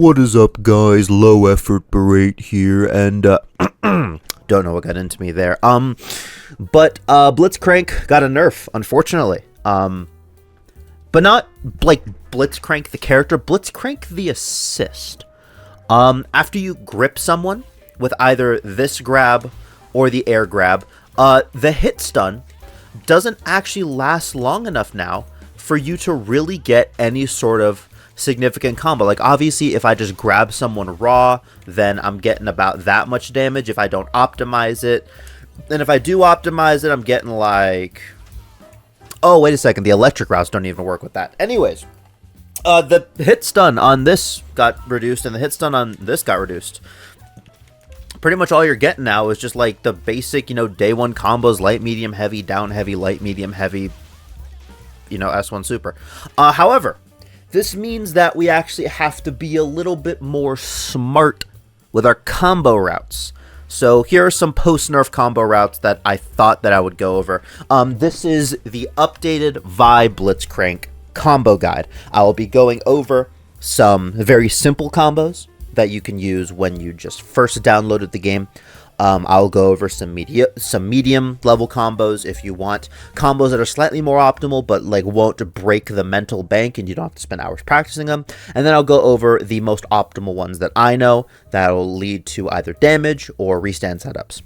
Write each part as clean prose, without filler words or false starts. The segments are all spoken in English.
What is up, guys? Low effort berate here, and don't know what got into me there. But Blitzcrank got a nerf, unfortunately. But not like Blitzcrank the character, Blitzcrank the assist. After you grip someone with either this grab or the air grab, the hit stun doesn't actually last long enough now for you to really get any sort of significant combo. Like, obviously, if I just grab someone raw, then I'm getting about that much damage if I don't optimize it. And if I do optimize it, I'm getting like... Oh, wait a second. The electric routes don't even work with that. Anyways, the hit stun on this got reduced, and the hit stun on this got reduced. Pretty much all you're getting now is just like the basic, day one combos: light, medium, heavy, down, heavy, light, medium, heavy, S1 super. However, this means that we actually have to be a little bit more smart with our combo routes. So here are some post-nerf combo routes that I thought that I would go over. This is the updated Vi Blitzcrank combo guide. I will be going over some very simple combos that you can use when you just first downloaded the game. I'll go over some medium level combos if you want. Combos that are slightly more optimal, but won't break the mental bank and you don't have to spend hours practicing them. And then I'll go over the most optimal ones that I know that will lead to either damage or restand setups.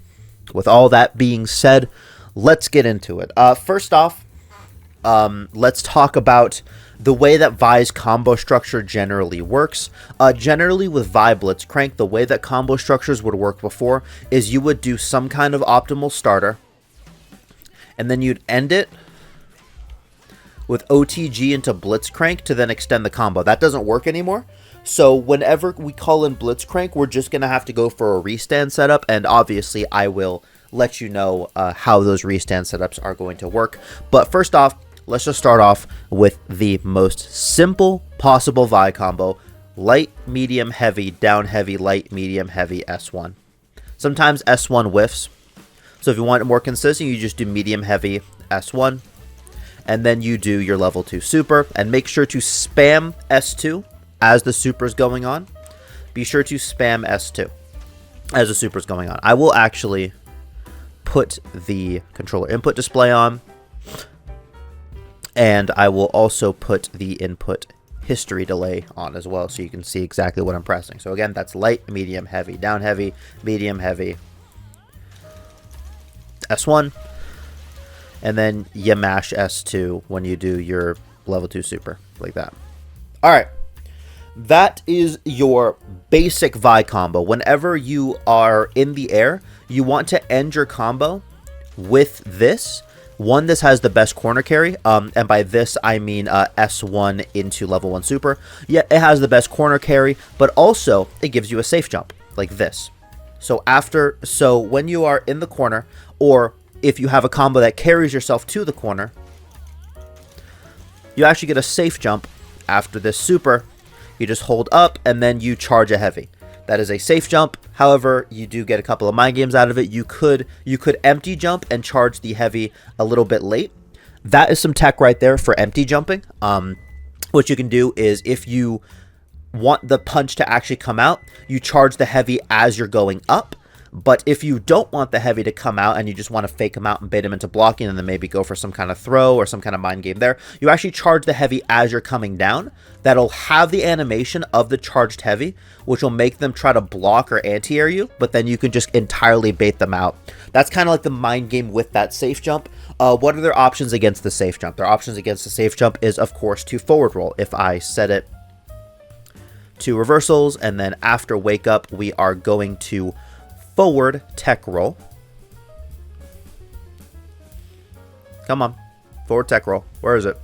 With all that being said, let's get into it. First off, let's talk about the way that Vi's combo structure generally works. Generally with Vi Blitzcrank, the way that combo structures would work before is you would do some kind of optimal starter, and then you'd end it with OTG into Blitzcrank to then extend the combo. That doesn't work anymore. So whenever we call in Blitzcrank, we're just going to have to go for a restand setup, and obviously I will let you know how those restand setups are going to work. But first off, let's just start off with the most simple possible Vi combo: light, medium, heavy, down, heavy, light, medium, heavy, S1. Sometimes S1 whiffs, so if you want it more consistent, you just do medium, heavy, S1, and then you do your level 2 super, and make sure to spam S2 as the super is going on. Be sure to spam S2 as the super is going on. I will actually put the controller input display on, and I will also put the input history delay on as well, so you can see exactly what I'm pressing. So again, that's light, medium, heavy, down, heavy, medium, heavy, S1, and then you mash S2 when you do your level 2 super, like that. Alright, that is your basic Vi combo. Whenever you are in the air, you want to end your combo with this. One, this has the best corner carry, and by this I mean S1 into level 1 super. Yeah, it has the best corner carry, but also it gives you a safe jump, like this. So when you are in the corner, or if you have a combo that carries yourself to the corner, you actually get a safe jump after this super. You just hold up, and then you charge a heavy. That is a safe jump. However, you do get a couple of mind games out of it. You could empty jump and charge the heavy a little bit late. That is some tech right there for empty jumping. What you can do is, if you want the punch to actually come out, you charge the heavy as you're going up. But if you don't want the heavy to come out and you just want to fake him out and bait him into blocking and then maybe go for some kind of throw or some kind of mind game there, you actually charge the heavy as you're coming down. That'll have the animation of the charged heavy, which will make them try to block or anti-air you, but then you can just entirely bait them out. That's kind of like the mind game with that safe jump. What are their options against the safe jump? Their options against the safe jump is, of course, to forward roll. If I set it to reversals, and then after wake up, we are going to forward tech roll. Come on. Forward tech roll. Where is it?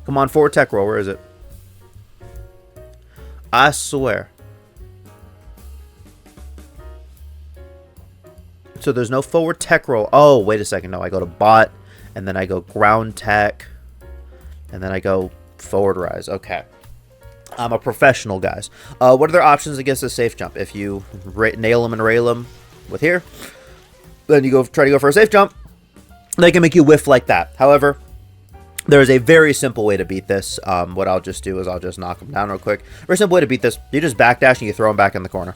Come on, forward tech roll. Where is it? I swear. So there's no forward tech roll. Oh, wait a second. No, I go to bot, and then I go ground tech, and then I go forward rise. Okay. I'm a professional, guys. What are their options against a safe jump? If you nail them and rail them with here, then you try to go for a safe jump. They can make you whiff like that. However, There's a very simple way to beat this. What I'll just do is I'll just knock him down real quick. Very simple way to beat this. You just backdash and you throw him back in the corner.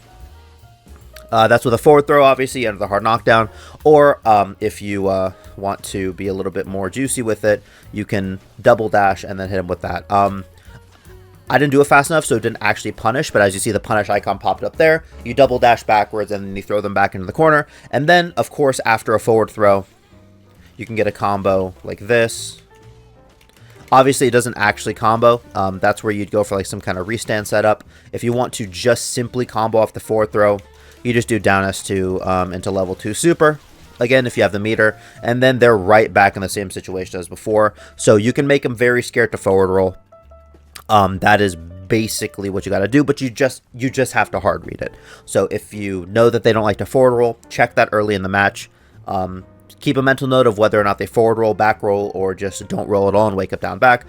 That's with a forward throw, obviously, under the hard knockdown. Or if you want to be a little bit more juicy with it, you can double dash and then hit him with that. I didn't do it fast enough, so it didn't actually punish. But as you see, the punish icon popped up there. You double dash backwards, and then you throw them back into the corner. And then, of course, after a forward throw, you can get a combo like this. Obviously, it doesn't actually combo. That's where you'd go for like some kind of restand setup. If you want to just simply combo off the forward throw, you just do down S2 into level 2 super. Again, if you have the meter. And then they're right back in the same situation as before. So you can make them very scared to forward roll. That is basically what you got to do. But you just have to hard read it. So if you know that they don't like to forward roll, check that early in the match. Keep a mental note of whether or not they forward roll, back roll, or just don't roll at all and wake up, down, back.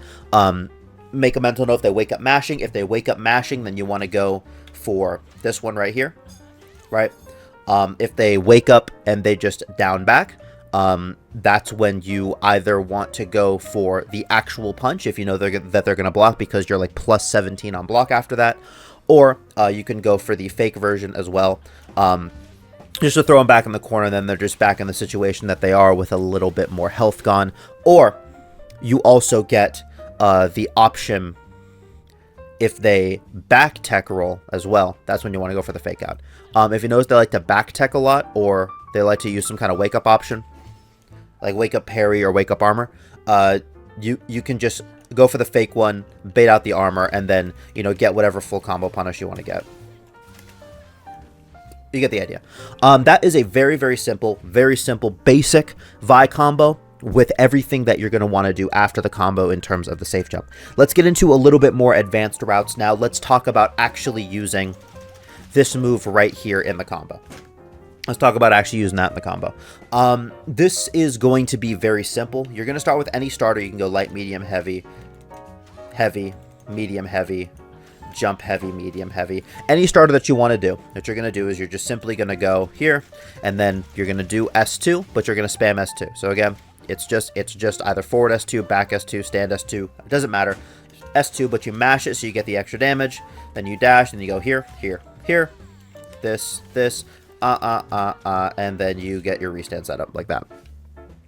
Make a mental note if they wake up mashing. If they wake up mashing, then you want to go for this one right here, right? If they wake up and they just down back, that's when you either want to go for the actual punch if you know that they're going to block because you're like plus 17 on block after that, or you can go for the fake version as well. Just to throw them back in the corner, and then they're just back in the situation that they are with a little bit more health gone. Or you also get the option if they back tech roll as well. That's when you want to go for the fake out. If you notice they like to back tech a lot, or they like to use some kind of wake up option, like wake up parry or wake up armor, you can just go for the fake one, bait out the armor, and then get whatever full combo punish you want to get. You get the idea. That is a very, very simple, basic Vi combo with everything that you're going to want to do after the combo in terms of the safe jump. Let's get into a little bit more advanced routes now. Let's talk about actually using this move right here in the combo. Let's talk about actually using that in the combo. This is going to be very simple. You're going to start with any starter. You can go light, medium, heavy, heavy, medium, heavy, jump, heavy, medium, heavy. Any starter that you want to do. What you're going to do is you're just simply going to go here, and then you're going to do S2, but you're going to spam S2. So again, it's just either forward S2, back S2, stand S2. It doesn't matter. S2, but you mash it so you get the extra damage. Then you dash, and you go here, here, here, this, and then you get your restand setup like that.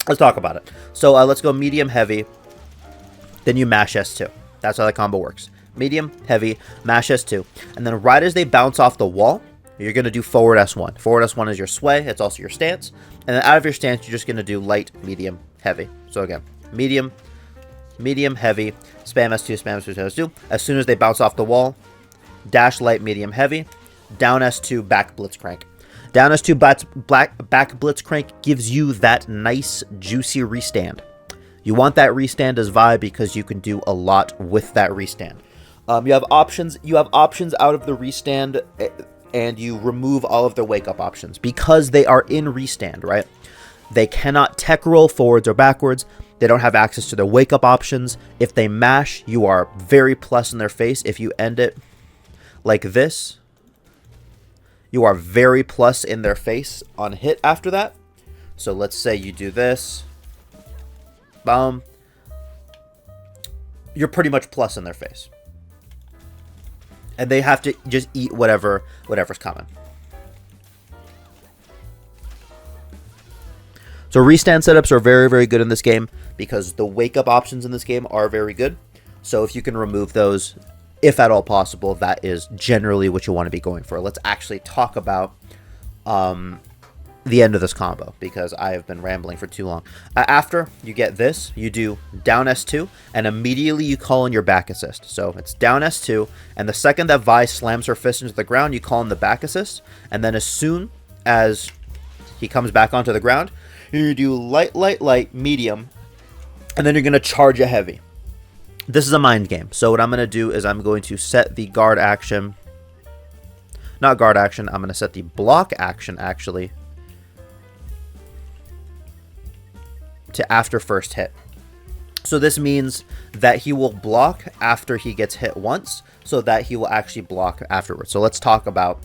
Let's talk about it. So let's go medium, heavy, then you mash S2. That's how the combo works. Medium, heavy, mash S2. And then right as they bounce off the wall, you're going to do forward S1. Forward S1 is your sway. It's also your stance. And then out of your stance, you're just going to do light, medium, heavy. So again, medium, heavy, spam S2, spam S2, spam S2. As soon as they bounce off the wall, dash, light, medium, heavy, down S2, back, Blitzcrank. Down S2, back, Blitzcrank gives you that nice, juicy restand. You want that restand as Vi because you can do a lot with that restand. You have options out of the restand, and you remove all of their wake up options because they are in restand, right? They cannot tech roll forwards or backwards. They don't have access to their wake up options. If they mash, you are very plus in their face. If you end it like this, you are very plus in their face on hit after that. So let's say you do this. Boom. You're pretty much plus in their face. And they have to just eat whatever's coming. So restand setups are very, very good in this game because the wake up options in this game are very good. So if you can remove those, if at all possible, that is generally what you want to be going for. Let's actually talk about the end of this combo because I have been rambling for too long. After you get this, you do down S2 and immediately you call in your back assist. So it's down S2, and the second that Vi slams her fist into the ground, you call in the back assist, and then as soon as he comes back onto the ground, you do light, medium, and then you're going to charge a heavy. This is a mind game. So what I'm going to do is I'm going to set the guard action, not guard action, I'm going to set the block action actually to after first hit. So this means that he will block after he gets hit once, so that he will actually block afterwards. So let's talk about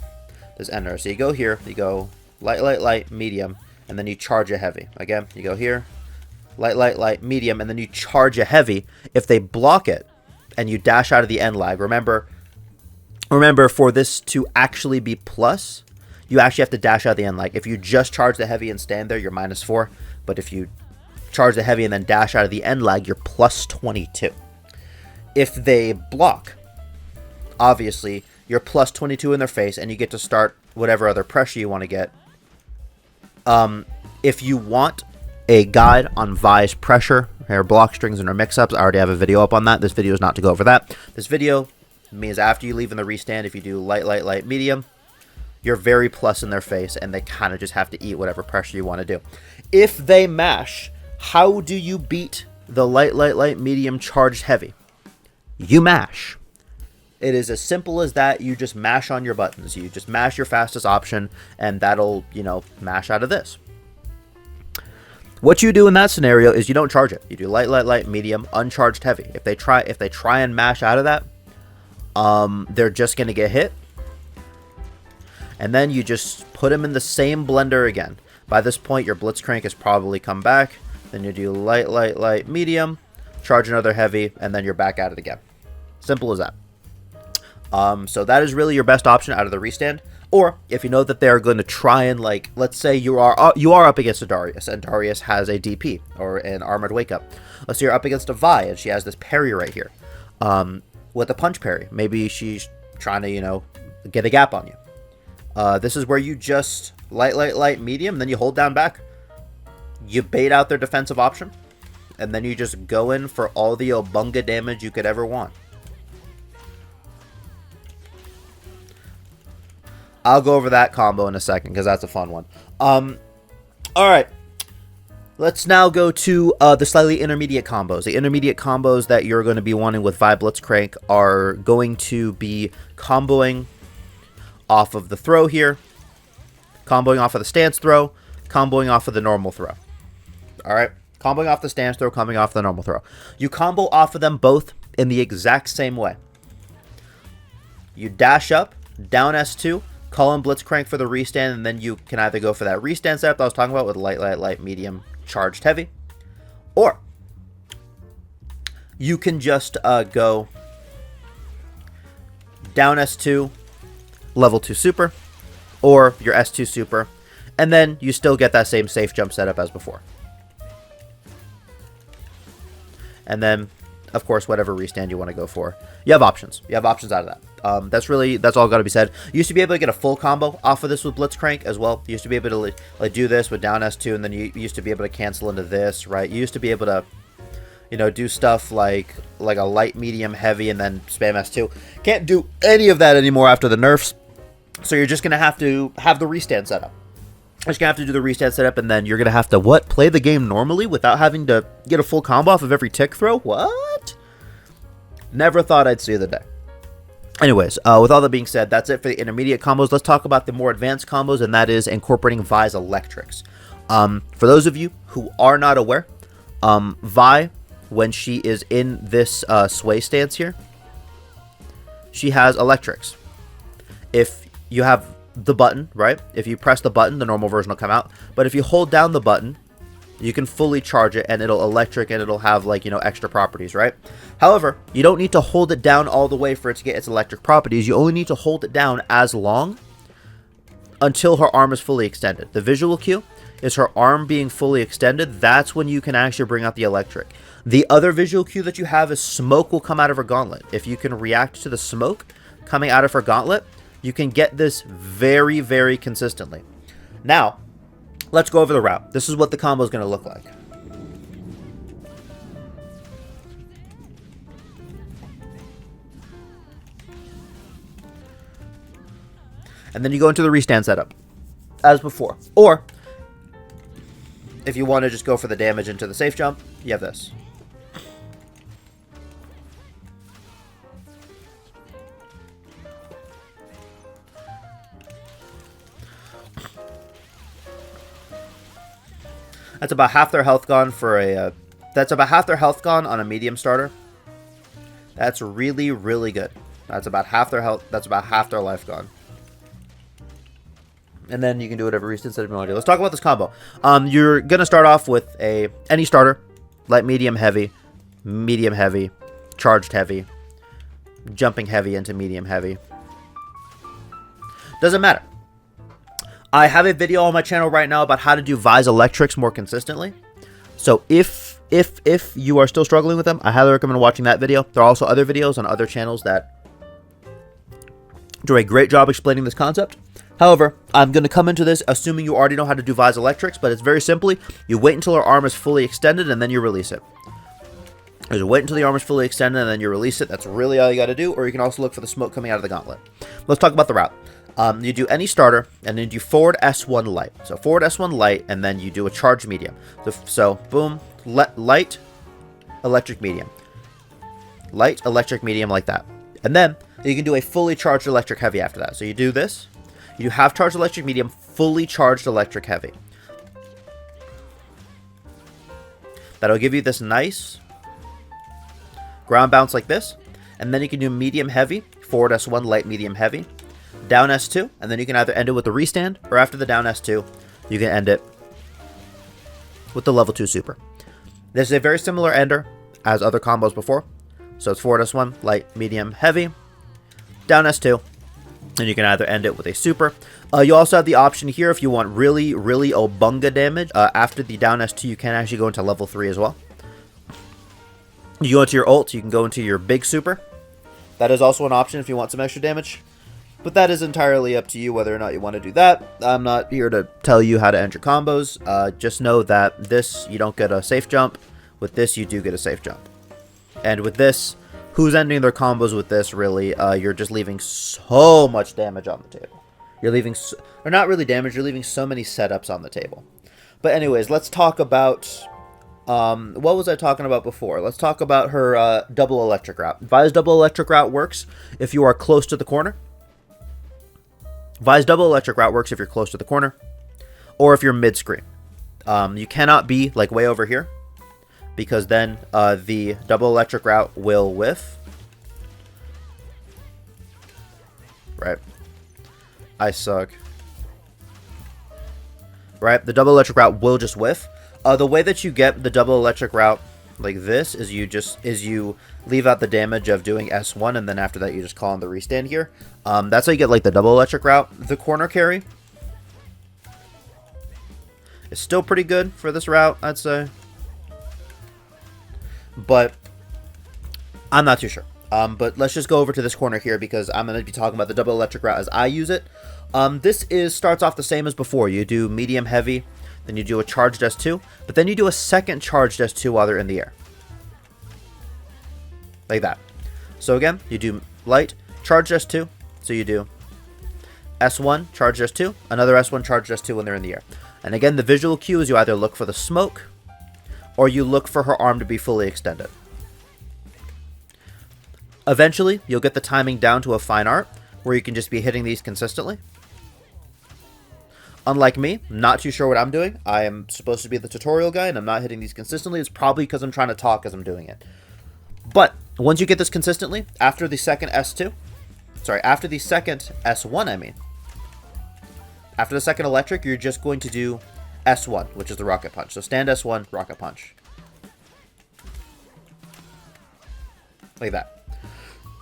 this ender. So you go here, you go light, medium, and then you charge a heavy. Again, you go here, light, light, light, medium, and then you charge a heavy. If they block it and you dash out of the end lag, remember for this to actually be plus, you actually have to dash out the end lag. If you just charge the heavy and stand there, you're -4. But if you charge the heavy and then dash out of the end lag, you're +22. If they block, obviously, you're +22 in their face, and you get to start whatever other pressure you want to get. If you want a guide on Vi's pressure, or block strings, and our mix-ups, I already have a video up on that. This video is not to go over that. This video means after you leave in the restand, if you do light, light, light, medium, you're very plus in their face, and they kind of just have to eat whatever pressure you want to do. If they mash, how do you beat the light, light, light, medium, charged heavy? You mash. It is as simple as that. You just mash on your buttons. You just mash your fastest option, and that'll, mash out of this. What you do in that scenario is you don't charge it. You do light, light, light, medium, uncharged, heavy. If they try and mash out of that, they're just going to get hit. And then you just put them in the same blender again. By this point, your Blitzcrank has probably come back. Then you do light, light, light, medium, charge another heavy, and then you're back at it again. Simple as that. So that is really your best option out of the restand. Or if you know that they're going to try and, let's say you are up against a Darius, and Darius has a DP or an armored wake up. Let's say you're up against a Vi, and she has this parry right here, with a punch parry. Maybe she's trying to get a gap on you. This is where you just light, light, light, medium, and then you hold down back. You bait out their defensive option, and then you just go in for all the Obunga damage you could ever want. I'll go over that combo in a second because that's a fun one. Alright. Let's now go to the slightly intermediate combos. The intermediate combos that you're going to be wanting with Vi Blitzcrank are going to be comboing off of the throw here, comboing off of the stance throw, comboing off of the normal throw. Alright? Comboing off the stance throw, comboing off the normal throw. You combo off of them both in the exact same way. You dash up, down S2, call in Blitzcrank for the restand, and then you can either go for that restand setup that I was talking about with light, light, light, medium, charged, heavy, or you can just go down S2, level 2 super, or your S2 super, and then you still get that same safe jump setup as before. And then, of course, whatever restand you want to go for. You have options. You have options out of that. That's all got to be said. You used to be able to get a full combo off of this with Blitzcrank as well. You used to be able to do this with down S2, and then you used to be able to cancel into this, right? You used to be able to, do stuff like a light, medium, heavy, and then spam S2. Can't do any of that anymore after the nerfs. So you're just going to have the restand setup. You're just going to have to do the restand setup, and then you're going to have to, play the game normally without having to get a full combo off of every tick throw? What? Never thought I'd see the day. Anyways, with all that being said, that's it for the intermediate combos. Let's talk about the more advanced combos, and that is incorporating Vi's electrics. For those of you who are not aware, Vi, when she is in this sway stance here, she has electrics. If you have the button, right? If you press the button, the normal version will come out. But if you hold down the button, you can fully charge it, and it'll electric, and it'll have, extra properties, right? However, you don't need to hold it down all the way for it to get its electric properties. You only need to hold it down as long until her arm is fully extended. The visual cue is her arm being fully extended. That's when you can actually bring out the electric. The other visual cue that you have is smoke will come out of her gauntlet. If you can react to the smoke coming out of her gauntlet, you can get this very, very consistently. Now, let's go over the route. This is what the combo is going to look like. And then you go into the restand setup, as before. Or, if you want to just go for the damage into the safe jump, you have this. That's about half their health gone for a. That's about half their health gone on a medium starter. That's really, really good. That's about half their health. That's about half their life gone. And then you can do whatever instead if you want to do. Let's talk about this combo. You're going to start off with any starter. Light, medium, heavy, charged heavy, jumping heavy into medium heavy. Doesn't matter. I have a video on my channel right now about how to do Vise electrics more consistently. So if you are still struggling with them, I highly recommend watching that video. There are also other videos on other channels that do a great job explaining this concept. However, I'm going to come into this assuming you already know how to do Vise electrics, but it's very simply, you wait until her arm is fully extended and then you release it. You wait until the arm is fully extended and then you release it. That's really all you got to do, or you can also look for the smoke coming out of the gauntlet. Let's talk about the route. You do any starter, and then you do forward S1 light. So forward S1 light, and then you do a charged medium. So boom, light, electric medium. Light, electric medium like that. And then you can do a fully charged electric heavy after that. So you do this. You do half charged electric medium, fully charged electric heavy. That'll give you this nice ground bounce like this. And then you can do medium heavy, forward S1 light, medium heavy. Down S2, and then you can either end it with the restand, or after the down S2, you can end it with the level 2 super. This is a very similar ender as other combos before. So it's forward S1, light, medium, heavy, down S2, and you can either end it with a super. You also have the option here if you want really, really obunga damage. After the down S2, you can actually go into level 3 as well. You go into your ult, you can go into your big super. That is also an option if you want some extra damage. But that is entirely up to you whether or not you want to do that. I'm not here to tell you how to end your combos. Just know that this, you don't get a safe jump. With this, you do get a safe jump. And with this, who's ending their combos with this, really, you're just leaving so much damage on the table. You're leaving, or not really damage, you're leaving so many setups on the table. But anyways, let's talk about, what was I talking about before? Let's talk about her double electric route. Vise double electric route works if you are close to the corner. Vise double electric route works if you're close to the corner, or if you're mid-screen. You cannot be like way over here, because then the double electric route will whiff. Right. I suck. Right, the double electric route will just whiff. The way that you get the double electric route like this is you leave out the damage of doing S1, and then after that you just call on the restand here. That's how you get like the double electric route. The corner carry is still pretty good for this route, I'd say, but I'm not too sure. But let's just go over to this corner here because I'm going to be talking about the double electric route as I use it. This starts off the same as before. You do medium heavy, then you do a charged S2, but then you do a second charged S2 while they're in the air. Like that. So again, you do light, charged S2, so you do S1, charged S2, another S1, charged S2 when they're in the air. And again, the visual cue is you either look for the smoke, or you look for her arm to be fully extended. Eventually, you'll get the timing down to a fine art, where you can just be hitting these consistently. Unlike me, not too sure what I'm doing. I am supposed to be the tutorial guy, and I'm not hitting these consistently. It's probably because I'm trying to talk as I'm doing it. But once you get this consistently, after the second S1, I mean. After the second electric, you're just going to do S1, which is the rocket punch. So stand S1, rocket punch. Like that.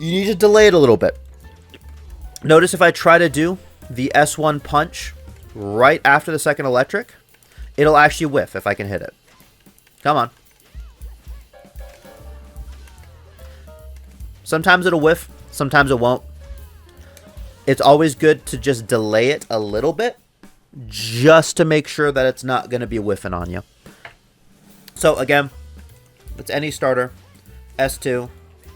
You need to delay it a little bit. Notice if I try to do the S1 punch right after the second electric, it'll actually whiff if I can hit it. Come on. Sometimes it'll whiff, sometimes it won't. It's always good to just delay it a little bit, just to make sure that it's not going to be whiffing on you. So again, it's any starter, S2,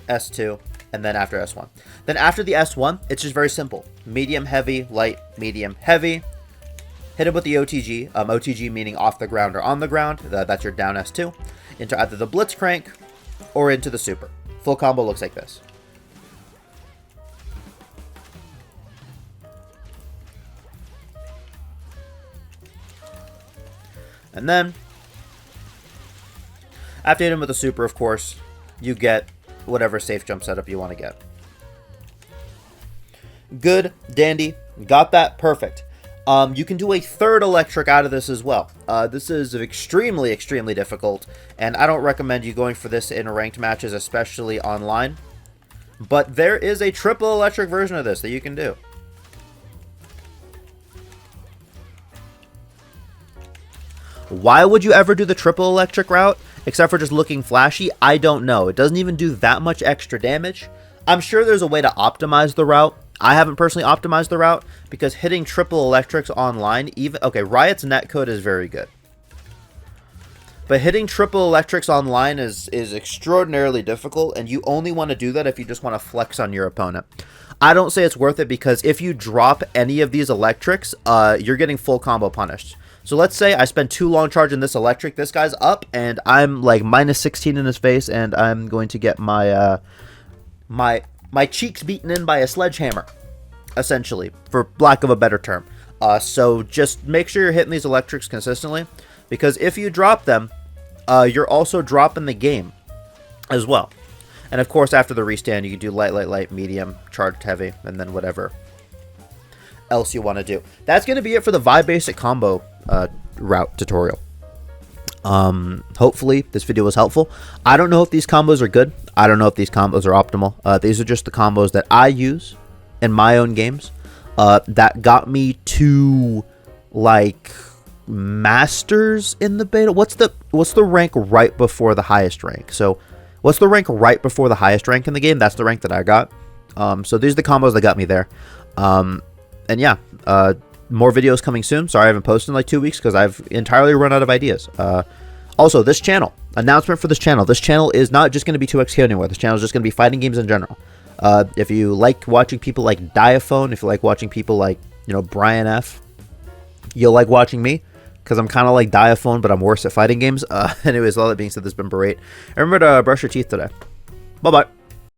S2, and then after S1. Then after the S1, it's just very simple. Medium, heavy, light, medium, heavy. Hit it with the OTG. OTG meaning off the ground or on the ground. That's your down S2. Into either the Blitzcrank or into the super. Full combo looks like this. And then, after hitting with the super, of course, you get whatever safe jump setup you want to get. Good, dandy, got that, perfect. You can do a third electric out of this as well. This is extremely, extremely difficult, and I don't recommend you going for this in ranked matches, especially online. But there is a triple electric version of this that you can do. Why would you ever do the triple electric route, except for just looking flashy? I don't know. It doesn't even do that much extra damage. I'm sure there's a way to optimize the route. I haven't personally optimized the route because hitting triple electrics online, okay, Riot's netcode is very good. But hitting triple electrics online is extraordinarily difficult, and you only want to do that if you just want to flex on your opponent. I don't say it's worth it because if you drop any of these electrics, you're getting full combo punished. So let's say I spend 2 long charge in this electric, this guy's up, and I'm like minus 16 in his face, and I'm going to get my my cheeks beaten in by a sledgehammer, essentially, for lack of a better term. So just make sure you're hitting these electrics consistently, because if you drop them, you're also dropping the game as well. And of course, after the restand, you can do light, light, light, medium, charged, heavy, and then whatever else you want to do. That's going to be it for the Vibe Basic combo route tutorial. Hopefully this video was helpful. I don't know if these combos are good. I don't know if these combos are optimal. These are just the combos that I use in my own games that got me to like masters in the beta. What's the rank right before the highest rank? So what's the rank right before the highest rank in the game? That's the rank that I got. So these are the combos that got me there. And yeah, more videos coming soon. Sorry I haven't posted in like 2 weeks because I've entirely run out of ideas. Also, this channel, announcement for this channel. This channel is not just going to be 2XK anymore. This channel is just going to be fighting games in general. If you like watching people like Diaphone, if you like watching people like, you know, Brian F, you'll like watching me because I'm kind of like Diaphone, but I'm worse at fighting games. Anyways, all that being said, this has been Berate. Remember to brush your teeth today. Bye-bye.